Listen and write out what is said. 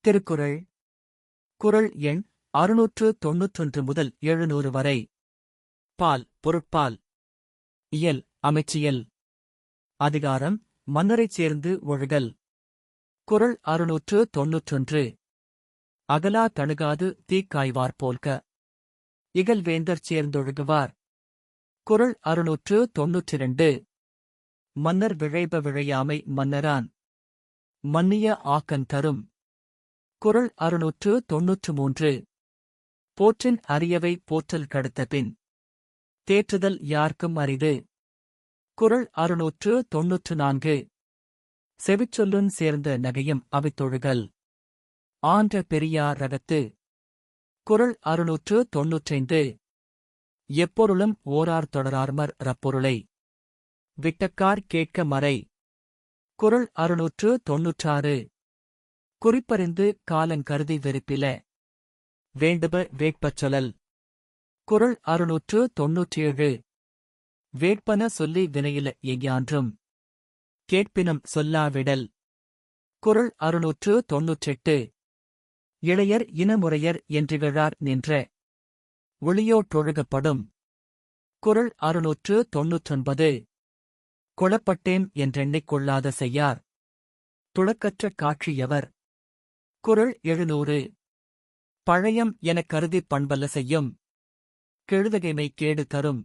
திருக்குறள் குறள் எண் 691 முதல் 700 வரை. பால் பொருட்பால். இயல் அமைச்சியல். அதிகாரம் மன்னரைச் சேர்ந்து ஒழுகல். குறள் 691. அகலா தணுகாது தீக்காய்வார் போல்க. இகல்வேந்தர் சேர்ந்தொழுகுவார். குறள் 692. மன்னர் விழைப விழையாமை மன்னரான். மன்னிய ஆக்கன் தரும். குறள் 693. போற்றின் அரியவை போற்றல் கடுத்தபின் தேற்றுதல் யார்க்கும் அரிது. குறள் 694. செவிச்சொல்லுன் சேர்ந்த நகையும் அவித்தொழுகல். ஆன்ற பெரியார் ரகத்து. குறள் 695. எப்பொருளும் ஓரார் தொடரார்மர் ரப்பொருளை விட்டக்கார் கேட்க மறை. குறள் 696. குறிப்பறிந்து காலங்கருதி வெறுப்பில வேண்டுப வேட்பச் சொலல். குறள் 697. வேட்பன சொல்லி வினையில எய்யான்றும் கேட்பினும் சொல்லாவிடல். குறள் 698. இளையர் இனமுறையர் என்றிகழார் நின்ற ஒளியோட்டொழுகப்படும். குறள் 699. கொளப்பட்டேன் என்றெண்ணிக் கொள்ளாத செய்யார் துளக்கற்ற காட்சியவர். குறள் 700. பழையம் எனக் கருதிப் பண்பல்ல செய்யும் கெழுதகைமை கேடு தரும்.